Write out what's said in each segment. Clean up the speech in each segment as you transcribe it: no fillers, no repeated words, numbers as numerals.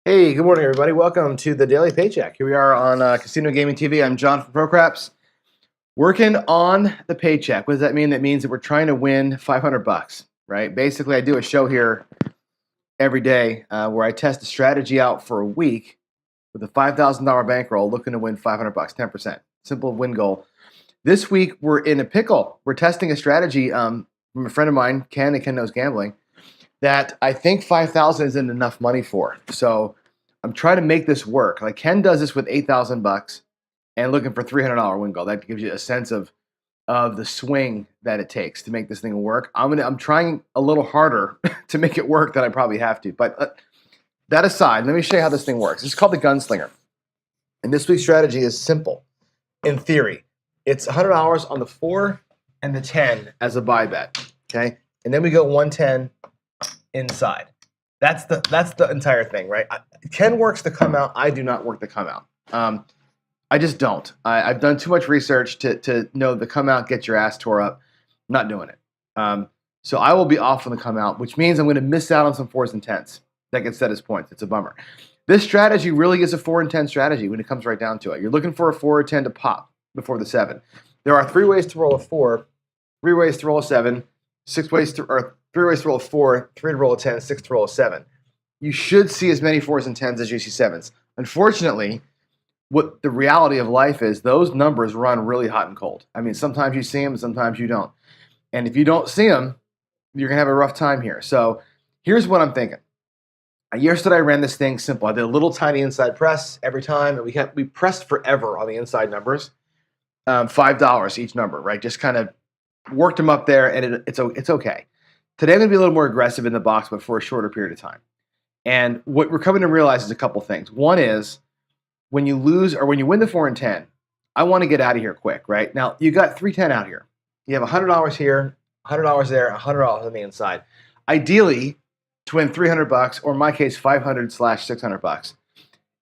Hey, good morning, everybody. Welcome to the Daily Paycheck. Here we are on Casino Gaming TV. I'm John from Crapsee, working on the paycheck. What does that mean? That means that we're trying to win 500 bucks, right? Basically, I do a show here every day where I test a strategy out for a week with a $5,000 bankroll, looking to win 500 bucks, 10%. Simple win goal. This week, we're in a pickle. We're testing a strategy from a friend of mine, Ken, and Ken Knows Gambling, that I think 5,000 isn't enough money for. So I'm trying to make this work. Like Ken does this with 8,000 bucks and looking for $300 win goal. That gives you a sense of the swing that it takes to make this thing work. I'm trying a little harder to make it work than I probably have to. But that aside, let me show you how this thing works. It's called the Gunslinger. And this week's strategy is simple. In theory, it's $100 on the 4 and the 10 as a buy bet. Okay, and then we go 110 inside. That's the entire thing, right? Ken works the come out. I do not work the come out. I just don't. I've done too much research to know the come out, get your ass tore up. I'm not doing it. So I will be off on the come out, which means I'm going to miss out on some 4s and 10s that get set as points. It's a bummer. This strategy really is a 4 and 10 strategy when it comes right down to it. You're looking for a 4 or 10 to pop before the 7. There are 3 ways to roll a 4, 3 ways to roll a 7, 6 ways to, or 3 ways to roll a 4, 3 to roll a 10, 6 to roll a 7. You should see as many 4s and 10s as you see 7s. Unfortunately, what the reality of life is, those numbers run really hot and cold. I mean, sometimes you see them, sometimes you don't. And if you don't see them, you're going to have a rough time here. So here's what I'm thinking. Yesterday I ran this thing simple. I did a little tiny inside press every time, and we pressed forever on the inside numbers. $5 each number, right? Just kind of worked them up there, and it's okay. Today I'm going to be a little more aggressive in the box, but for a shorter period of time. And what we're coming to realize is a couple things. One is when you lose or when you win the 4 and 10, I want to get out of here quick, right? Now, you got 310 out here. You have $100 here, $100 there, $100 on the inside. Ideally, to win 300 bucks, or in my case, 500/600 bucks,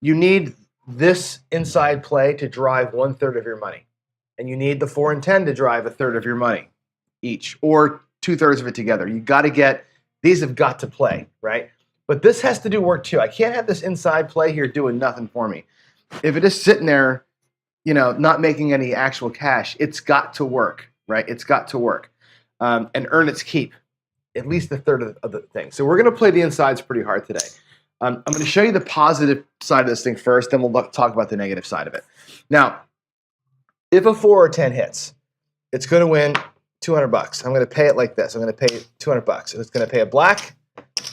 you need this inside play to drive 1/3 of your money. And you need the 4 and 10 to drive 1/3 of your money each, or 2/3 of it together. You got to get, these have got to play, right? But this has to do work too. I can't have this inside play here doing nothing for me. If it is sitting there, not making any actual cash, it's got to work, right? It's got to work and earn its keep, at least 1/3 of the thing. So we're going to play the insides pretty hard today. I'm going to show you the positive side of this thing first, then we'll talk about the negative side of it. Now, if a 4 or 10 hits, it's going to win 200 bucks. I'm going to pay it like this. I'm going to pay 200 bucks. It's going to pay a black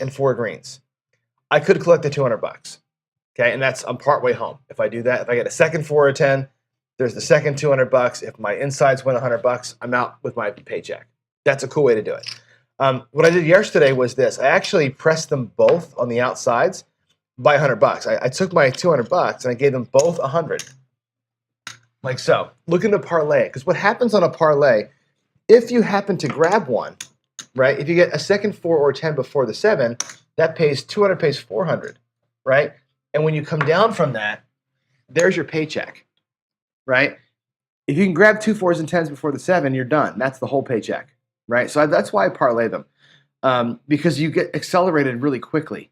and 4 greens. I could collect the 200 bucks. Okay, and I'm partway home. If I do that, if I get a second 4 or 10, there's the second 200 bucks. If my insides win 100 bucks, I'm out with my paycheck. That's a cool way to do it. What I did yesterday was this. I actually pressed them both on the outsides by 100 bucks. I took my 200 bucks and I gave them both 100. Like so. Look in the parlay. Because what happens on a parlay, if you happen to grab one, right? If you get a second 4 or 10 before the 7, that pays 200, pays 400, right? And when you come down from that, there's your paycheck, right? If you can grab 2 4s and 10s before the 7, you're done. That's the whole paycheck, right? So that's why I parlay them, because you get accelerated really quickly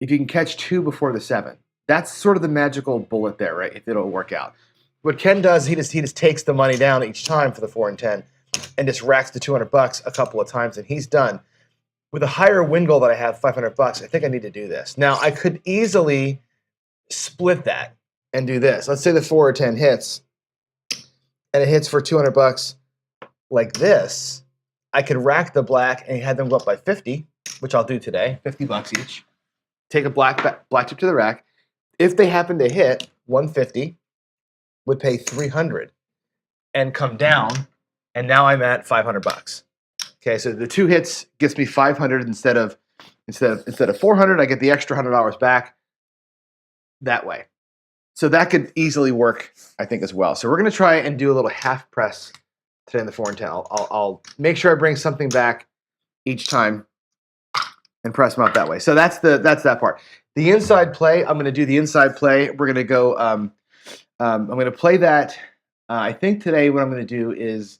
if you can catch 2 before the 7. That's sort of the magical bullet there, right? If it'll work out. What Ken does, he just takes the money down each time for the 4 and 10 and just racks the 200 bucks a couple of times, and he's done. With a higher win goal that I have, 500 bucks, I think I need to do this. Now, I could easily split that and do this. Let's say the 4 or 10 hits, and it hits for 200 bucks like this. I could rack the black and have them go up by 50, which I'll do today, 50 bucks each. Take a black chip to the rack. If they happen to hit, 150 would pay 300 and come down, and now I'm at 500 bucks. Okay, so the 2 hits gets me 500 instead of 400. I get the extra $100 back that way. So that could easily work, I think, as well. So we're going to try and do a little half press today in the 4 and 10. I'll make sure I bring something back each time and press them out that way. So that's that part. The inside play, I'm going to do the inside play. We're going to go. I'm going to play that. I think today what I'm going to do is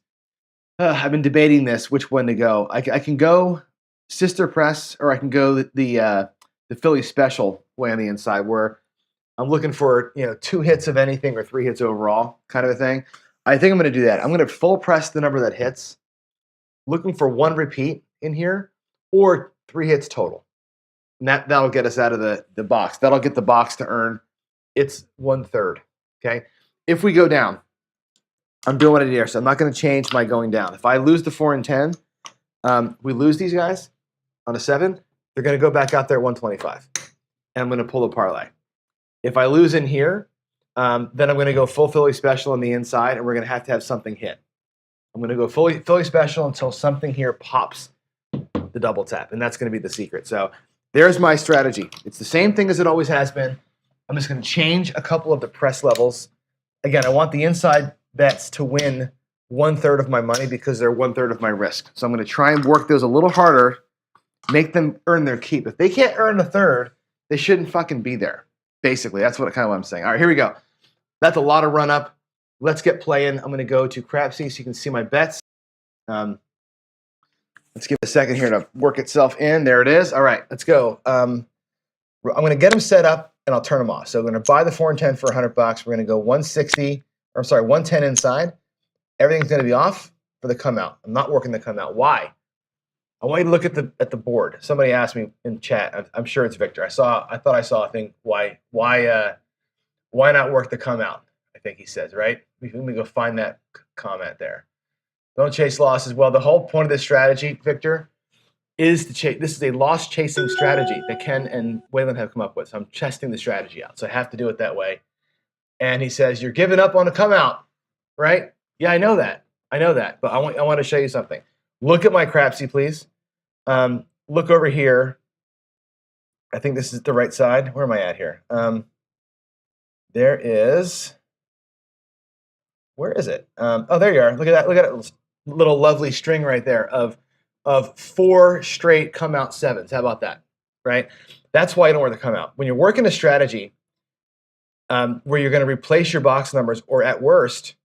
I've been debating this, which one to go. I can go sister press, or I can go the the Philly special way on the inside, where I'm looking for 2 hits of anything or 3 hits overall, kind of a thing. I think I'm going to do that. I'm going to full press the number that hits, looking for 1 repeat in here or 3 hits total. And that'll get us out of the box. That'll get the box to earn its 1/3. Okay. If we go down, I'm doing what I did here, so I'm not going to change my going down. If I lose the 4 and 10, we lose these guys on a 7. They're going to go back out there at 125, and I'm going to pull the parlay. If I lose in here, then I'm going to go full Philly special on the inside, and we're going to have something hit. I'm going to go Philly special until something here pops the double tap, and that's going to be the secret. So there's my strategy. It's the same thing as it always has been. I'm just going to change a couple of the press levels. Again, I want the inside bets to win 1/3 of my money because they're 1/3 of my risk. So I'm going to try and work those a little harder, make them earn their keep. If they can't earn 1/3, they shouldn't fucking be there. Basically, that's what I'm saying. All right, here we go. That's a lot of run up. Let's get playing. I'm going to go to Crapsee so you can see my bets. Let's give it a second here to work itself in. There it is. All right, let's go. I'm going to get them set up and I'll turn them off. So I'm going to buy the 4 and 10 for $100. We're going to go 110 inside. Everything's going to be off for the come out. I'm not working the come out. Why? I want you to look at the board. Somebody asked me in chat. I'm sure it's Victor. I thought I saw a thing. Why not work the come out? I think he says, right? Let me go find that comment there. Don't chase losses. Well, the whole point of this strategy, Victor, is to chase. This is a loss chasing strategy that Ken and Waylon have come up with. So I'm testing the strategy out. So I have to do it that way. And he says, you're giving up on a come out, right? Yeah, I know that. But I want to show you something. Look at my Crapsee, please. Look over here. I think this is the right side. Where am I at here? There is. Where is it? Oh, there you are. Look at that. Look at that little lovely string right there of 4 straight come out 7s. How about that? Right? That's why you don't work the come out. When you're working a strategy where you're going to replace your box numbers, or at worse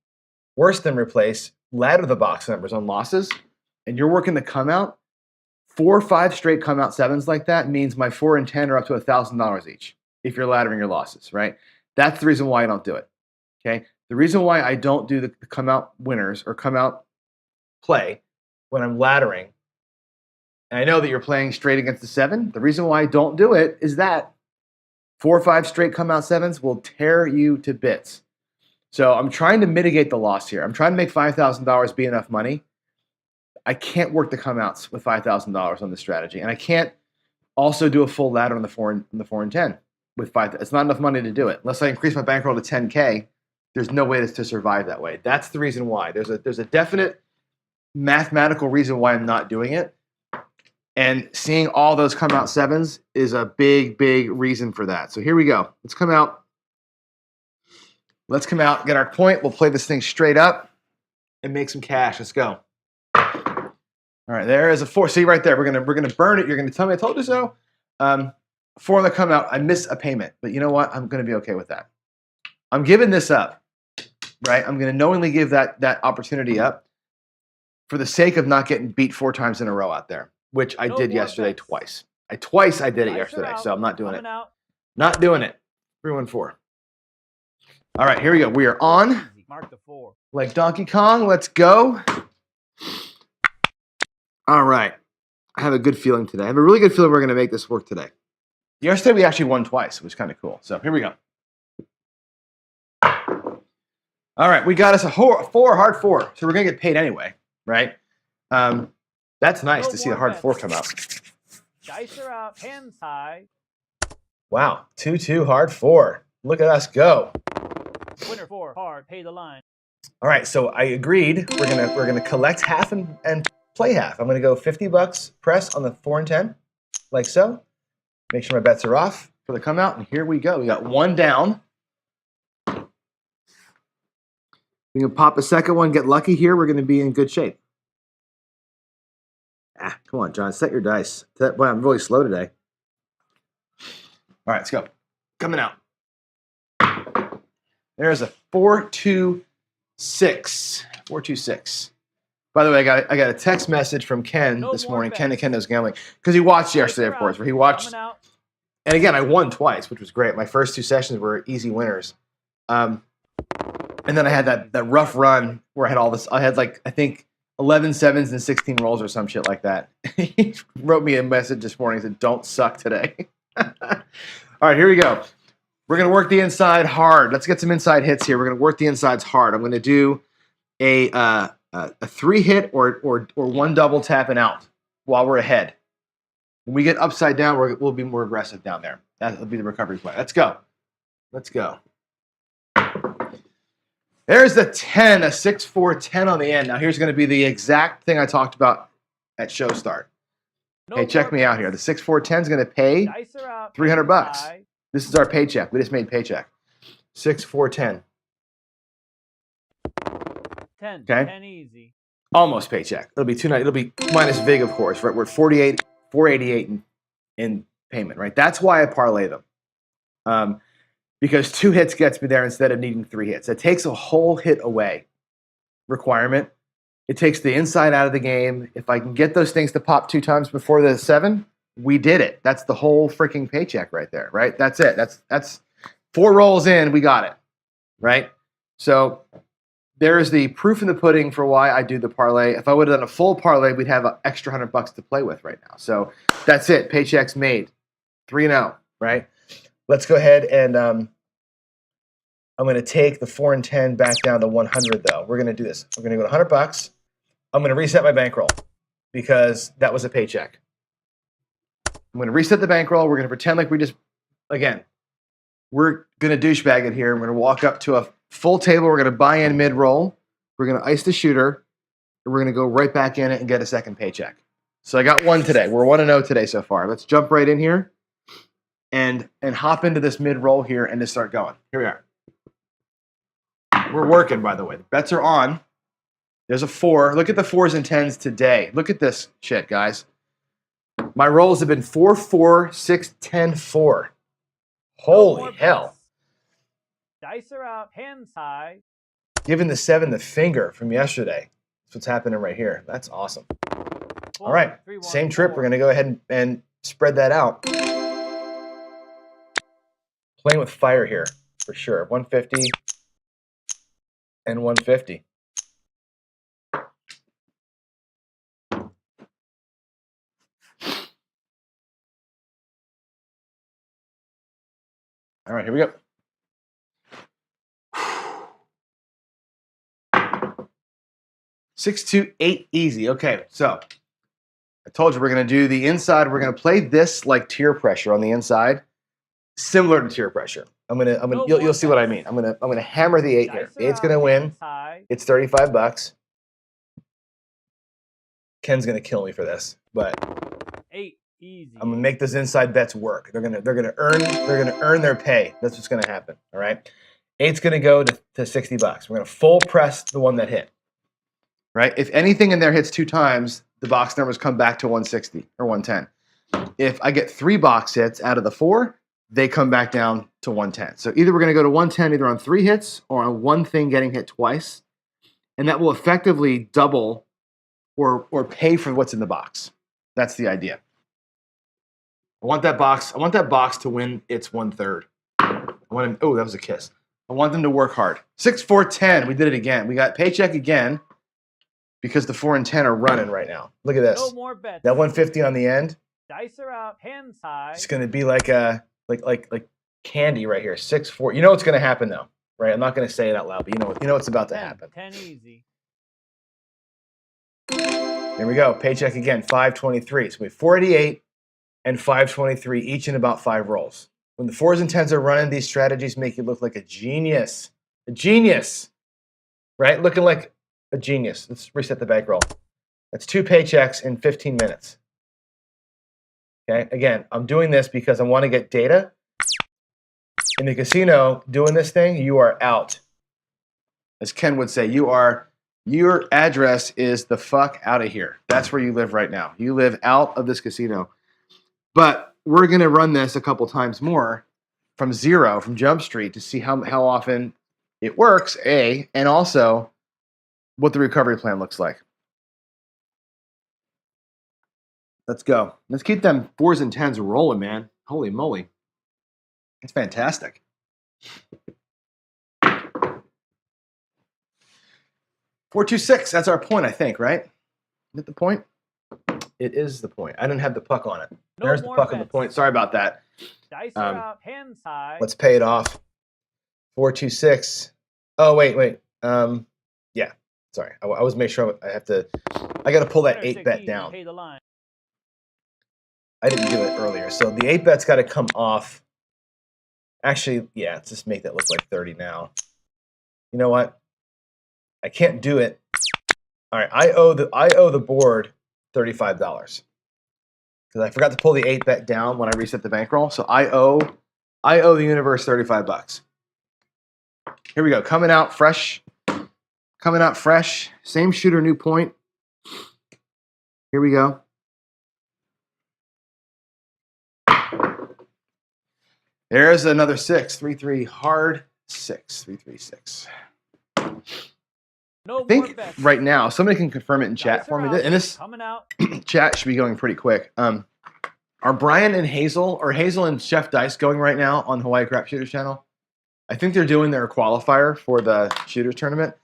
than replace, ladder the box numbers on losses, and you're working the come out, 4 or 5 straight come out 7s like that means my 4 and 10 are up to $1,000 each if you're laddering your losses, right? That's the reason why I don't do it. Okay. The reason why I don't do the come out winners or come out play when I'm laddering, and I know that you're playing straight against the 7, the reason why I don't do it is that 4 or 5 straight come out 7s will tear you to bits. So I'm trying to mitigate the loss here. I'm trying to make $5,000 be enough money. I can't work the come outs with $5,000 on this strategy, and I can't also do a full ladder on the 4 and 10 with 5. It's not enough money to do it unless I increase my bankroll to 10K. There's no way to survive that way. That's the reason why. There's a definite mathematical reason why I'm not doing it. And seeing all those come out 7s is a big, big reason for that. So here we go. Let's come out. Let's come out, get our point. We'll play this thing straight up and make some cash. Let's go. All right, there is a 4. See right there. We're gonna burn it. You're gonna tell me I told you so. 4 on the come out. I miss a payment, but you know what? I'm gonna be okay with that. I'm giving this up. Right? I'm going to knowingly give that opportunity up for the sake of not getting beat 4 times in a row out there, which I did yesterday twice. I did it yesterday, so I'm not doing it. Not doing it. 3-1-4. All right, here we go. We are on. Mark the 4. Like Donkey Kong. Let's go. All right. I have a good feeling today. I have a really good feeling we're going to make this work today. Yesterday, we actually won twice, which was kind of cool. So here we go. All right, we got us a 4, hard 4. So we're going to get paid anyway, right? That's nice to see a hard 4 come out. Dice are out, hands high. Wow, 2-2 hard 4. Look at us go. Winner 4 hard, pay the line. All right, so I agreed. We're gonna collect half and play half. I'm gonna go $50 press on the 4 and 10, like so. Make sure my bets are off for the come out, and here we go. We got 1 down. We can pop a second one, get lucky here. We're going to be in good shape. Come on, John. Set your dice. Boy, I'm really slow today. All right, let's go. Coming out. There's a 4-2-6. 4-2-6. By the way, I got a text message from Ken this morning. Ken Knows Gambling. Because he watched yesterday, of course. Where he watched And again, I won twice, which was great. My first 2 sessions were easy winners. And then I had that rough run where I had all this. I had like, I think 11 sevens and 16 rolls or some shit like that. He wrote me a message this morning and said, "Don't suck today." All right, here we go. We're going to work the inside hard. Let's get some inside hits here. We're going to work the insides hard. I'm going to do a 3-hit or 1 double tap and out while we're ahead. When we get upside down, we'll be more aggressive down there. That'll be the recovery play. Let's go. Let's go. There's the 10, a 6-4, 10 on the end. Now here's going to be the exact thing I talked about at show start. Hey, check me out here. The 6-4, 10 is going to pay $300. This is our paycheck. We just made paycheck. 6-4, 10. 10. Okay. 10 easy. Almost paycheck. It'll be $290. It'll be minus VIG, of course. Right? We're at 488 in payment. Right. That's why I parlay them. Because 2 hits gets me there instead of needing 3 hits. It takes a whole hit away requirement. It takes the inside out of the game. If I can get those things to pop 2 times before the 7, we did it. That's the whole freaking paycheck right there, right? That's it. That's 4 rolls in, we got it, right? So there's the proof in the pudding for why I do the parlay. If I would have done a full parlay, we'd have an extra $100 to play with right now. So that's it. Paycheck's made. 3-0, right? Let's go ahead and I'm going to take the 4 and 10 back down to 100 though. We're going to do this. We're going to go to $100. I'm going to reset my bankroll because that was a paycheck. I'm going to reset the bankroll. We're going to pretend like we're going to douchebag it here. We're going to walk up to a full table. We're going to buy in mid-roll. We're going to ice the shooter. And we're going to go right back in it and get a second paycheck. So I got 1 today. We're 1-0 today so far. Let's jump right in here and hop into this mid-roll here and just start going. Here we are. We're working, by the way. The bets are on. There's a 4. Look at the 4s and 10s today. Look at this shit, guys. My rolls have been 4, 4, 6, 10, 4. Holy hell. Dice are out, hands high. Giving the 7 the finger from yesterday. That's what's happening right here. That's awesome. 4, All right, 3, 1, same trip. 4. We're going to go ahead and spread that out. Playing with fire here, for sure. 150 and 150. All right, here we go. Six, 2, 8, easy. Okay, so I told you we're going to do the inside. We're going to play this like tier pressure on the inside, similar to tier pressure. You'll see what I mean. I'm gonna hammer the 8 here. The 8's going to win. It's $35. Ken's going to kill me for this, but 8 easy. I'm going to make those inside bets work. They're going to earn their pay. That's what's going to happen. All right. 8's going to go to $60. We're going to full press the one that hit. Right? If anything in there hits 2 times, the box numbers come back to 160 or 110. If I get 3 box hits out of the 4, they come back down to 110. So either we're going to go to 110 either on 3 hits or on one thing getting hit twice, and that will effectively double or pay for what's in the box. That's the idea. I want that box to win its 1/3. Oh, that was a kiss. I want them to work hard. 6, 4, 10. We did it again. We got paycheck again. Because the 4 and 10 are running right now. Look at this. No more bets. That 150 on the end. Dice are out, hands high. It's going to be like candy right here. 6, 4. You know what's going to happen though, right? I'm not going to say it out loud, but you know what's about to happen. 10 easy. Here we go. Paycheck again. 523. So we have 488 and 523 each in about 5 rolls. When the 4s and 10s are running, these strategies make you look like a genius. A genius, right? Looking like a genius. Let's reset the bankroll. That's 2 paychecks in 15 minutes. Okay, again, I'm doing this because I want to get data. In the casino, doing this thing, you are out. As Ken would say, your address is the fuck out of here. That's where you live right now. You live out of this casino. But we're going to run this a couple times more from Jump Street to see how often it works, A, and also what the recovery plan looks like. Let's go. Let's keep them 4s and 10s rolling, man. Holy moly. It's fantastic. 426, that's our point, I think, right? Is it the point? It is the point. I didn't have the puck on it. No There's the more puck on the bets. point. Sorry about that. Dice are out. Hands high. Let's pay it off. 426. Oh, wait. Yeah. Sorry. I was making sure I got to pull that 8 bet down. Pay the line. I didn't do it earlier. So the 8 bet's got to come off. Actually, yeah, let's just make that look like 30 now. You know what? I can't do it. All right, I owe the board $35 because I forgot to pull the 8 bet down when I reset the bankroll. So I owe the universe $35. Here we go. Coming out fresh. Same shooter, new point. Here we go. There's another 6. 3-3 hard 6. 3-3-6. No I think more bets. right now, somebody can confirm it in chat for me. And this coming out. chat should be going pretty quick. Are Brian and Hazel, or Hazel and Chef Dice going right now on Hawaii Crap Shooters channel? I think they're doing their qualifier for the Shooters tournament.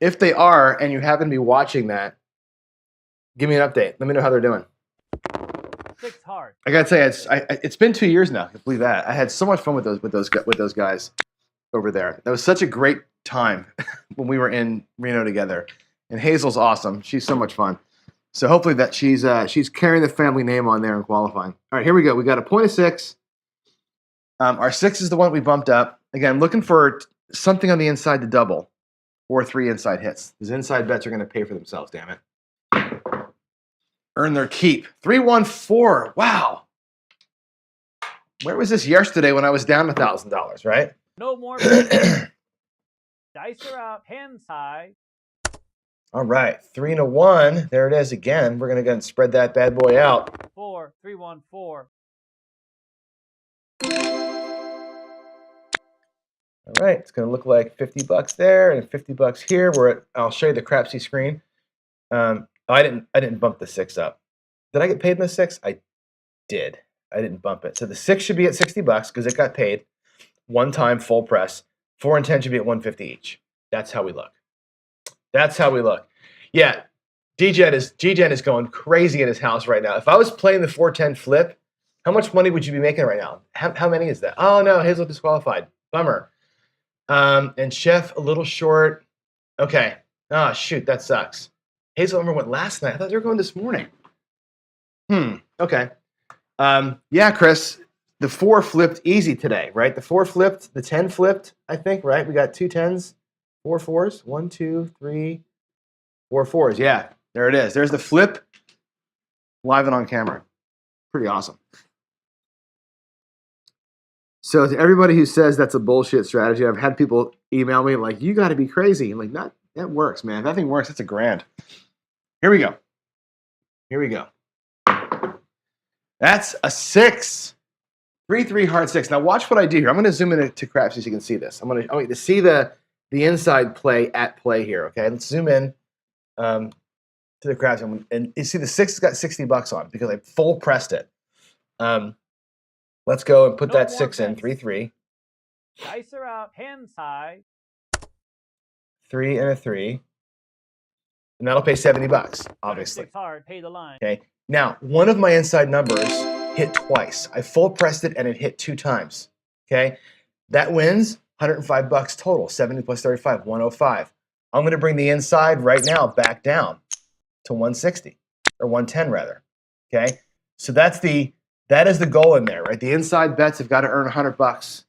If they are, and you happen to be watching that, give me an update. Let me know how they're doing. 6 hard. I gotta say, it's been 2 years now. I can't believe that. I had so much fun with those guys over there. That was such a great time when we were in Reno together. And Hazel's awesome. She's so much fun. So hopefully that she's carrying the family name on there and qualifying. All right, here we go. We got a point of 6. Our 6 is the one we bumped up. Again, I'm looking for something on the inside to double, or 3 inside hits. These inside bets are going to pay for themselves. Damn it. Earn their keep. 314. Wow. Where was this yesterday when I was down $1,000? Right. No more bets. Dice are out. Hands high. All right, 3-1. There it is again. We're gonna go and spread that bad boy out. 4, 3, 1, 4. All right, it's gonna look like $50 there and $50 here. I'll show you the Crapsee screen. I didn't bump the 6 up. Did I get paid in the 6? I did. I didn't bump it. So the 6 should be at $60 because it got paid one time full press. 4 and 10 should be at $150 each. That's how we look. Yeah, G-Gen is going crazy in his house right now. If I was playing the 410 flip, how much money would you be making right now? How many is that? Oh, no, Hazel disqualified. Bummer. And Chef a little short. Okay. Oh, shoot, that sucks. Hazel Umber went last night. I thought they were going this morning. Okay. Yeah, Chris, the 4 flipped easy today, right? The 4 flipped, the 10 flipped, I think, right? We got 2 10s. 4 4s. 1, 2, 3, 4 4s. Yeah, there it is. There's the flip live and on camera. Pretty awesome. So to everybody who says that's a bullshit strategy, I've had people email me like, you got to be crazy. I'm like, that works, man. If that thing works, it's $1,000. Here we go. That's a 6. 3-3 hard 6. Now watch what I do here. I'm going to zoom in to Crapsee so you can see this. I want to see the inside play at play here, okay? Let's zoom in to the Crapsee. And you see the 6 has got $60 on because I full pressed it. Let's go and put that 6 in. 3-3. Dice are out. Hands high. 3 and a 3. And that'll pay $70, obviously. 6 hard. Pay the line. Okay. Now, one of my inside numbers hit twice. I full pressed it and it hit 2 times. Okay. That wins $105 total. 70 plus 35, 105. I'm going to bring the inside right now back down to 160 or 110 rather. Okay. So that is the goal in there, right? The inside bets have got to earn $100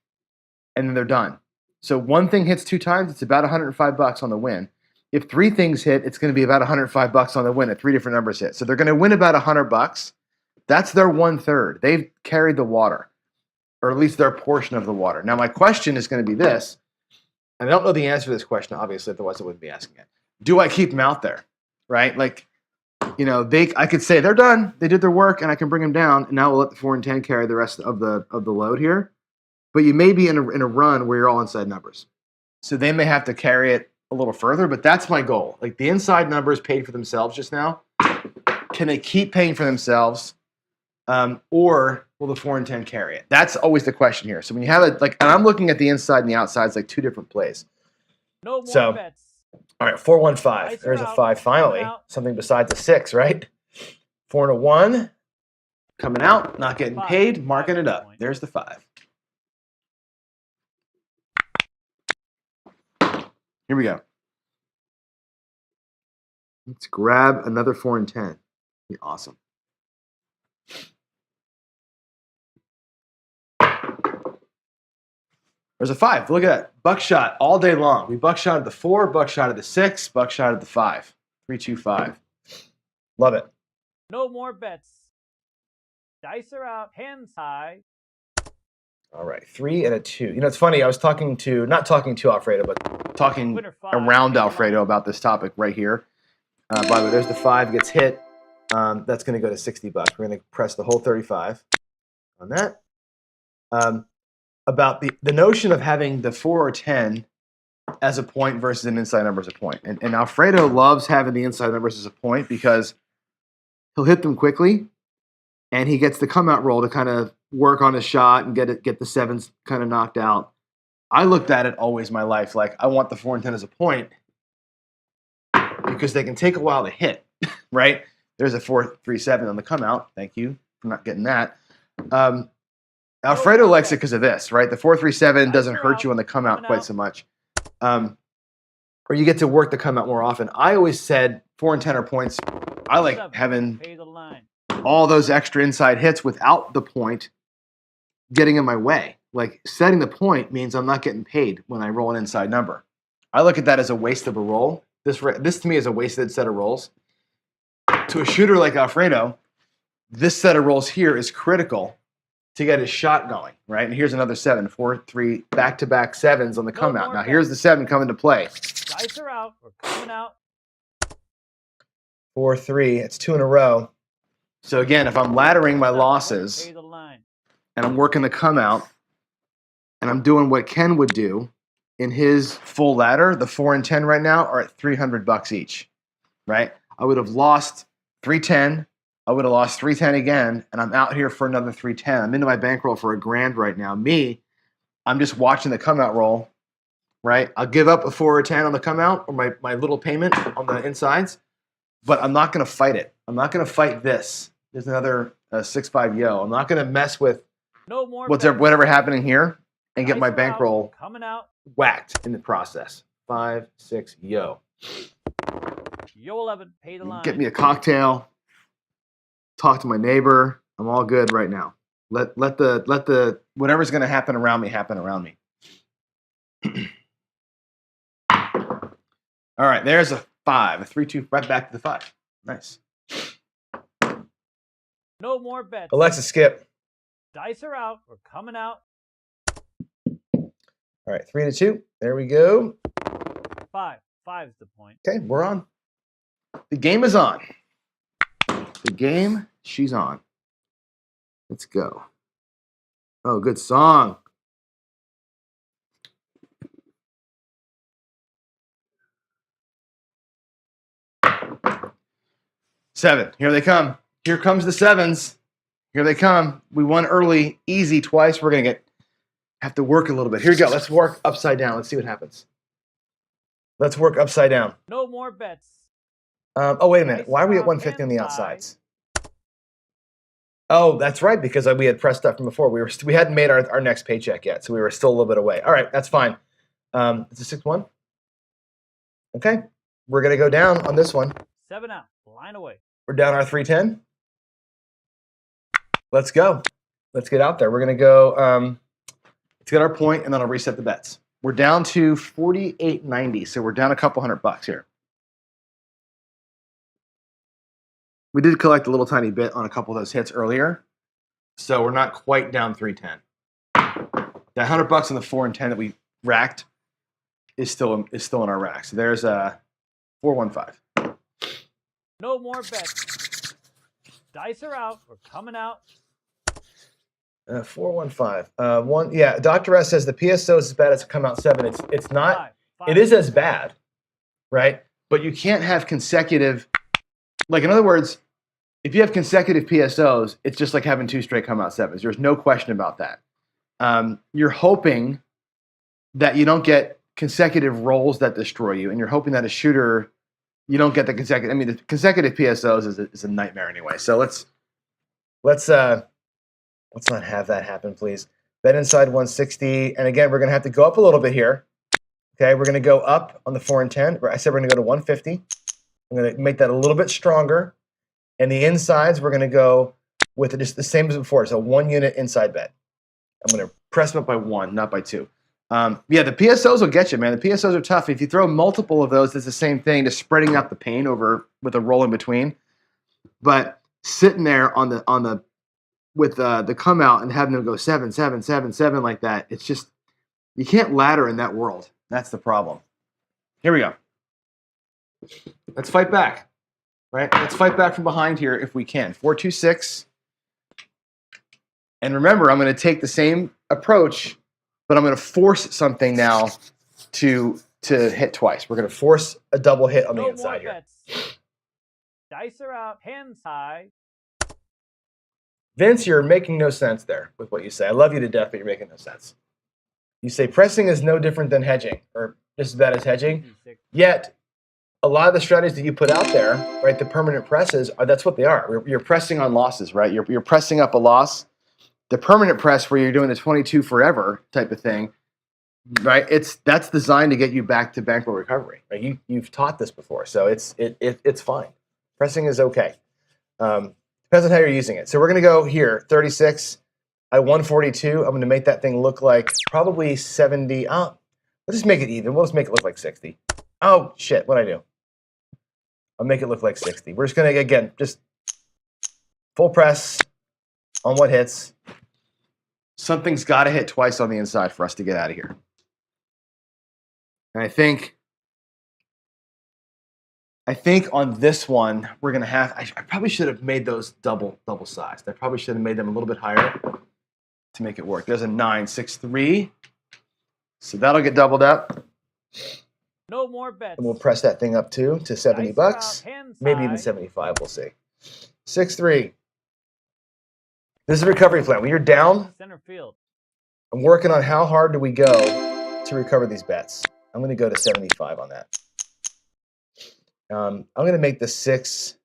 and then they're done. So one thing hits 2 times, it's about $105 on the win. If 3 things hit, it's going to be about $105 on the win if 3 different numbers hit. So they're going to win about $100. That's their 1/3. They've carried the water, or at least their portion of the water. Now, my question is going to be this, and I don't know the answer to this question, obviously, otherwise I wouldn't be asking it. Do I keep them out there, right? Like, you know, I could say they're done, they did their work, and I can bring them down, and now we'll let the 4 and 10 carry the rest of the load here. But you may be in a run where you're all inside numbers. So they may have to carry it a little further, but that's my goal. Like the inside numbers paid for themselves just now. Can they keep paying for themselves Or will the 4 and 10 carry it? That's always the question here. So when you have it, like, and I'm looking at the inside and the outside, it's like two different plays. No more So, bets. all right, 4, 1, 5. Dice There's are a out. 5 finally. Coming out. Something besides a 6, right? 4 and a 1. Coming out, not getting 5. paid, marking 5 it up. point. There's the 5. Here we go. Let's grab another 4 and 10. Be awesome. There's a 5. Look at that. Buckshot all day long. We buckshot at the 4, buckshot at the 6, buckshot at the 5. 3, 2, 5. Love it. No more bets. Dice are out. Hands high. All right, 3 and a 2. You know, it's funny. I was not talking to Alfredo, but talking Winner 5. around Alfredo about this topic right here. By the way, there's the 5 gets hit. That's going to go to $60. We're going to press the whole 35 on that. About the notion of having the 4 or 10 as a point versus an inside number as a point. And Alfredo loves having the inside numbers as a point because he'll hit them quickly, and he gets the come out roll to kind of work on his shot and get the 7s kind of knocked out. I looked at it always my life like I want the 4 and 10 as a point because they can take a while to hit, right? There's a 4, 3, 7 on the come out. Thank you for not getting that. Alfredo likes it because of this, right? The 4, 3, 7 doesn't hurt you on the come out quite so much. Or you get to work the come out more often. I always said 4 and 10 are points. I like having all those extra inside hits without the point getting in my way. Like setting the point means I'm not getting paid when I roll an inside number. I look at that as a waste of a roll. This to me is a wasted set of rolls. To a shooter like Alfredo, this set of rolls here is critical to get his shot going, right? And here's another 7, 4, 3, back-to-back 7s on the come out. Now here's the 7 coming to play. Dice are out. We're coming out. 4, 3. It's 2 in a row. So again, if I'm laddering my losses and I'm working the come out and I'm doing what Ken would do in his full ladder, the 4 and 10 right now are at $300 each, right? I would have lost 310. I would have lost 310 again, and I'm out here for another 310. I'm into my bankroll for $1,000 right now. I'm just watching the come out roll, right? I'll give up a 4 or 10 on the come out or my little payment on the insides, but I'm not going to fight it. I'm not going to fight this. There's another 6-5 yo. I'm not going to mess with whatever happening here and get my bankroll whacked in the process. 5, 6 yo. Yo 11, pay the line. Get me a cocktail. Talk to my neighbor. I'm all good right now. Let the whatever's going to happen around me happen around me. All right, there's a 5, a 3, 2, right back to the 5. Nice. No more bets. Alexa, skip. Dice are out. We're coming out. All right, 3 to 2. There we go. 5. 5's the point. Okay, we're on. The game is on. The game, she's on. Let's go. Oh, good song. Seven. Here they come. Here comes the 7s. Here they come. We won early, easy twice. We're gonna have to work a little bit. Here we go. Let's work upside down. Let's see what happens. Let's work upside down. No more bets. Oh, wait a minute. Why are we at 150 on the outsides? Oh, that's right, because we had pressed up from before. We hadn't made our next paycheck yet, so we were still a little bit away. All right, that's fine. It's a 6-1. Okay, we're gonna go down on this one. 7 out. Line away. We're down our 310. Let's go. Let's get out there. We're gonna go. Let's get our point, and then I'll reset the bets. We're down to 48.90, so we're down a couple $100 here. We did collect a little tiny bit on a couple of those hits earlier, so we're not quite down 310. That $100 on the 4 and 10 that we racked is still in our rack. So there's a 415. No more bets. Dice are out. We're coming out. 415. Yeah, Dr. S says the PSO is as bad as a come out 7. It's not. 5. It is as bad, right? But you can't have consecutive. Like, in other words, if you have consecutive PSOs, it's just like having 2 straight come out sevens. There's no question about that. You're hoping that you don't get consecutive rolls that destroy you, and you're hoping that a shooter, you don't get the consecutive. I mean, the consecutive PSOs is a nightmare anyway. So let's not have that happen, please. Bet inside 160, and again, we're gonna have to go up a little bit here. Okay, we're gonna go up on the 4 and 10. I said we're gonna go to 150. I'm gonna make that a little bit stronger, and the insides we're gonna go with just the same as before. So 1 unit inside bet. I'm gonna press them up by 1, not by 2. Yeah, the PSOs will get you, man. The PSOs are tough. If you throw multiple of those, it's the same thing, just spreading out the pain over with a roll in between. But sitting there on the with the come out and having them go 7, 7, 7, 7 like that, it's just, you can't ladder in that world. That's the problem. Here we go. Let's fight back, right? Let's fight back from behind here if we can. 4, 2, 6. And remember, I'm going to take the same approach, but I'm going to force something now to hit twice. We're going to force a double hit on the inside here. Dice are out, hands high. Vince, you're making no sense there with what you say. I love you to death, but you're making no sense. You say pressing is no different than hedging, or just as bad as hedging. Yet, a lot of the strategies that you put out there, right, the permanent presses, that's what they are. You're pressing on losses, right? You're pressing up a loss. The permanent press where you're doing the 22 forever type of thing, right? That's designed to get you back to bankroll recovery. Right? You've taught this before, so it's fine. Pressing is okay. Depends on how you're using it. So we're going to go here, 36 at 142. I'm going to make that thing look like probably 70. Oh, let's just make it even. We'll just make it look like 60. Oh, shit, what'd I do? I'll make it look like 60. We're just going to, again, just full press on what hits. Something's got to hit twice on the inside for us to get out of here. And I think on this one, we're going to have, I probably should have made those double sized. I probably should have made them a little bit higher to make it work. There's a 9, 6, 3. So that'll get doubled up. No more bets. And we'll press that thing up too to 70 bucks. Maybe even 75, we'll see. 6, 3. This is a recovery plan. When you're down, center field. I'm working on how hard do we go to recover these bets. I'm going to go to 75 on that. I'm going to make the 6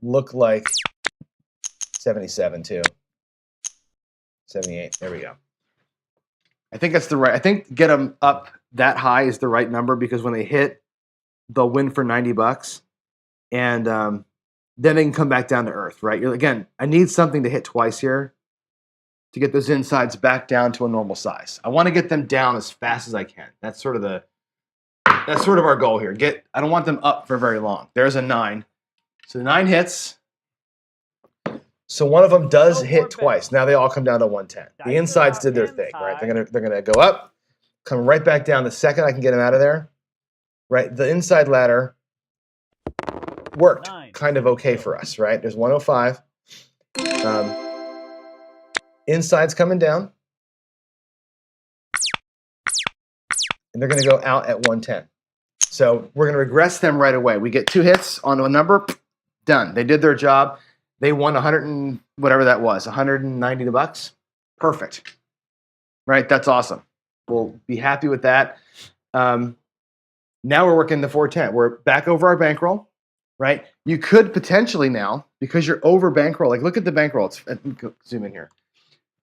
look like 77 too. 78. There we go. I think that's the right. I think get them up that high is the right number because when they hit, they'll win for 90 bucks, and then they can come back down to earth. Right? Again, I need something to hit twice here to get those insides back down to a normal size. I want to get them down as fast as I can. That's sort of our goal here. I don't want them up for very long. There's a 9. So the 9 hits. So one of them does hit twice. Now they all come down to 110. The insides did their thing, right? They're gonna go up, come right back down the second I can get them out of there. Right? The inside ladder worked kind of okay for us, right? There's 105. Inside's coming down. And they're going to go out at 110. So we're going to regress them right away. We get 2 hits on a number, done. They did their job. They won 100 and whatever that was, 190 bucks. Perfect. Right? That's awesome. We'll be happy with that. Now we're working the 410. We're back over our bankroll, right? You could potentially now, because you're over bankroll, like look at the bankroll. Zoom in here.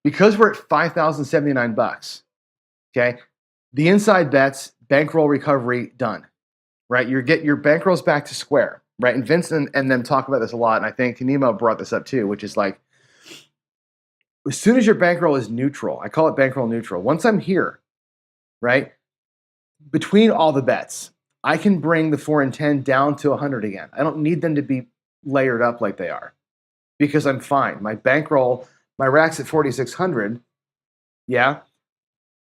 Because we're at 5,079 bucks, okay? The inside bets, bankroll recovery, done, right? Your bankroll's back to square, right? And Vincent and them talk about this a lot, and I think Kanemo brought this up too, which is like, as soon as your bankroll is neutral, I call it bankroll neutral. Once I'm here, right, between all the bets, I can bring the 4 and 10 down to 100 again. I don't need them to be layered up like they are because I'm fine. My bankroll, my rack's at 4,600, yeah?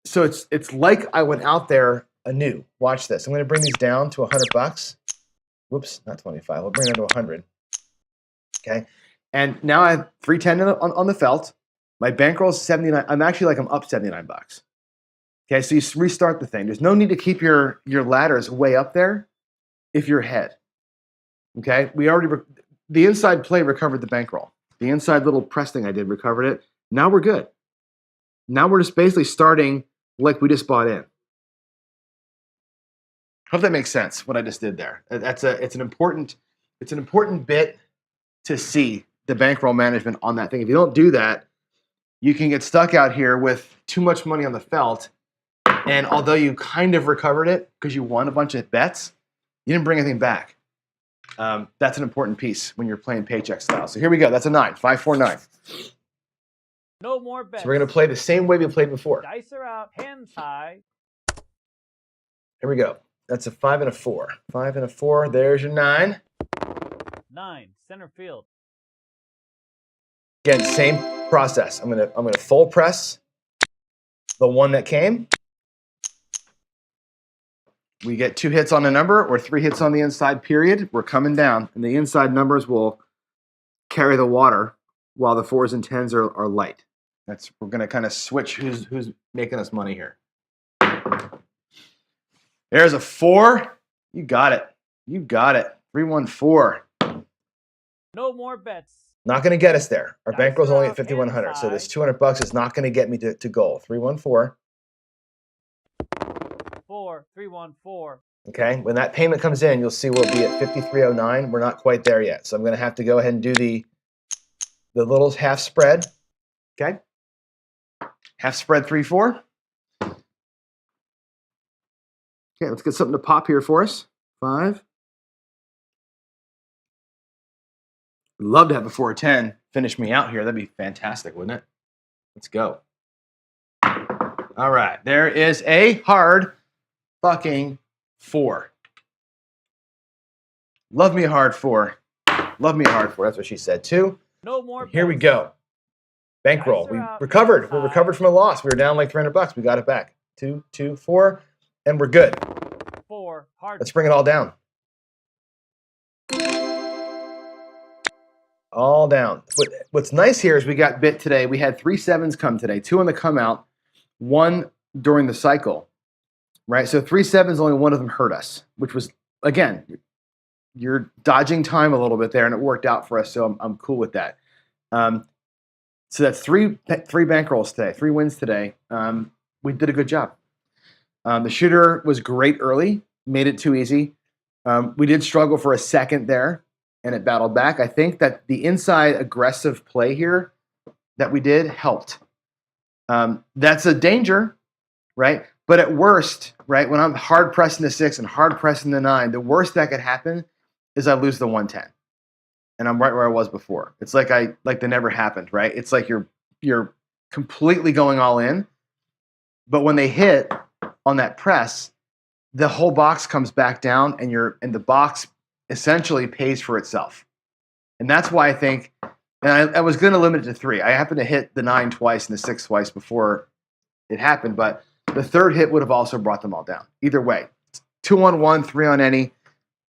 So it's like I went out there anew. Watch this. I'm going to bring these down to 100 bucks. Whoops, not 25. I'll bring it down to 100. Okay? And now I have 310 on the felt. My bankroll is 79. I'm up 79 bucks. Okay, so you restart the thing. There's no need to keep your ladders way up there if you're ahead. Okay? the inside play recovered the bankroll. The inside little press thing I did recovered it. Now we're good. Now we're just basically starting like we just bought in. Hope that makes sense, what I just did there. It's an important bit to see the bankroll management on that thing. If you don't do that, you can get stuck out here with too much money on the felt. And although you kind of recovered it because you won a bunch of bets, you didn't bring anything back. That's an important piece when you're playing paycheck style. So here we go. That's a 9, 5, 4, 9. No more bets. So we're going to play the same way we played before. Dice are out. Hands high. Here we go. That's a 5 and a 4. 5 and a 4. There's your 9. 9. Center field. Again, same process. I'm gonna full press the one that came. We get 2 hits on a number or 3 hits on the inside, period. We're coming down, and the inside numbers will carry the water while the 4s and 10s are light. We're gonna kind of switch who's making us money here. There's a 4. You got it. You got it. 3, 1, 4. No more bets. Not going to get us there. Our Dice bankroll's are only out, at 5,100, so hands this $200 is not going to get me to goal. 3, 1, 4. 4. 3, 1, 4. Okay, when that payment comes in, you'll see we'll be at 53.09. We're not quite there yet, so I'm going to have to go ahead and do the little half spread. Okay, half spread 3, 4. Okay, let's get something to pop here for us. 5. Love to have a 4 or 10 finish me out here. That'd be fantastic, wouldn't it? Let's go. All right, there is a hard fucking 4. Love me a hard 4. Love me a hard 4. That's what she said too. No more bets. Here we go. Bankroll. We recovered. We recovered from a loss. We were down like $300. We got it back. 2, 2, 4, and we're good. 4. Hard. Let's bring it all down. All down. What's nice here is we got bit today. We had 3 7s come today, 2 on the come out, 1 during the cycle, right? So 3 7s, only 1 of them hurt us, which was, again, you're dodging time a little bit there, and it worked out for us, so I'm cool with that. So that's three bankrolls today, 3 wins today. We did a good job. The shooter was great early, made it too easy. We did struggle for a second there, and it battled back. I think that the inside aggressive play here that we did helped. That's a danger, right? But at worst, right, when I'm hard pressing the 6 and hard pressing the 9, the worst that could happen is I lose the 110. And I'm right where I was before. It's like they never happened, right? It's like you're completely going all in. But when they hit on that press, the whole box comes back down, and the box essentially pays for itself. And that's why I think, and I was going to limit it to 3. I happened to hit the 9 twice and the 6 twice before it happened, but the third hit would have also brought them all down. Either way, 2 on 1, 3 on any,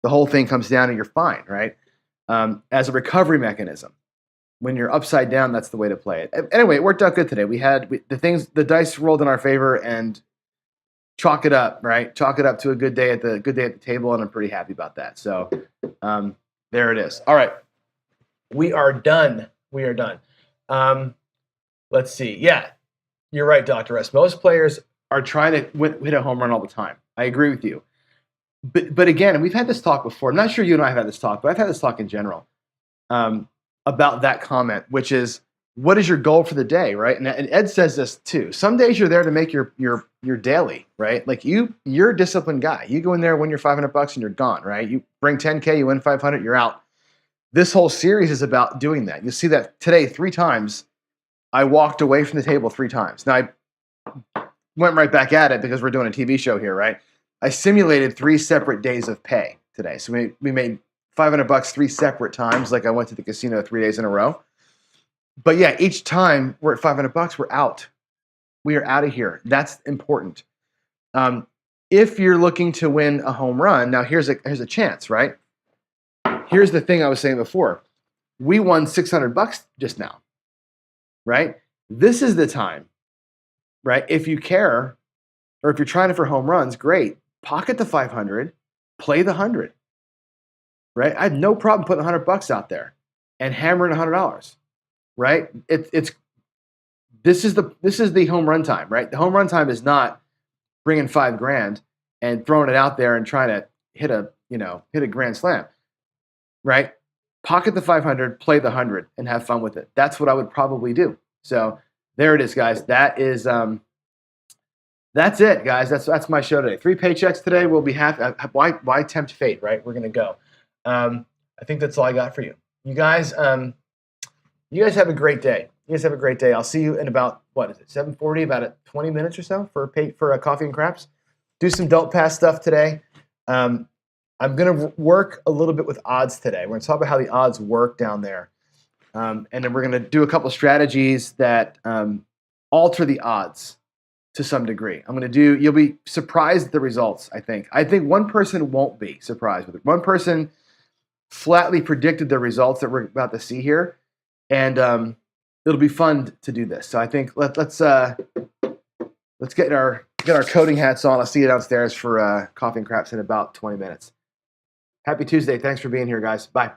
the whole thing comes down and you're fine, right? As a recovery mechanism. When you're upside down, that's the way to play it. Anyway, it worked out good today. The dice rolled in our favor, and chalk it up, right? Chalk it up to a good day at the table, and I'm pretty happy about that. So there it is. All right, we are done. We are done. Let's see. Yeah, you're right, Dr. S. Most players are trying to hit a home run all the time. I agree with you. But again, and we've had this talk before. I'm not sure you and I have had this talk, but I've had this talk in general about that comment, which is, what is your goal for the day, right? And Ed says this too. Some days you're there to make your daily, right? Like you're a disciplined guy. You go in there, win your $500 and you're gone, right? You bring 10K, you win 500, you're out. This whole series is about doing that. You'll see that today 3 times. I walked away from the table 3 times. Now I went right back at it because we're doing a TV show here, right? I simulated 3 separate days of pay today. So we made $500 3 separate times, like I went to the casino 3 days in a row. But yeah, each time we're at $500, we're out. We are out of here. That's important. If you're looking to win a home run, now here's a chance, right? Here's the thing I was saying before. We won $600 just now, right? This is the time, right? If you care, or if you're trying for home runs, great. Pocket the 500, play the 100. right? I had no problem putting $100 out there and hammering $100, right? This is the home run time, right? The home run time is not bringing $5,000 and throwing it out there and trying to hit a grand slam, right? Pocket the 500, play the 100, and have fun with it. That's what I would probably do. So there it is, guys. That's it, guys. That's my show today. 3 paychecks today. We'll be happy. Why tempt fate, right? We're gonna go. I think that's all I got for you. You guys have a great day. You guys have a great day. I'll see you in about 7:40, about 20 minutes or so for a coffee and craps. Do some Don't Pass stuff today. I'm gonna work a little bit with odds today. We're gonna talk about how the odds work down there, and then we're gonna do a couple strategies that alter the odds to some degree. You'll be surprised at the results, I think. I think one person won't be surprised with it. One person flatly predicted the results that we're about to see here, and it'll be fun to do this. So I think let's get our coding hats on. I'll see you downstairs for coffee and craps in about 20 minutes. Happy Tuesday. Thanks for being here, guys. Bye.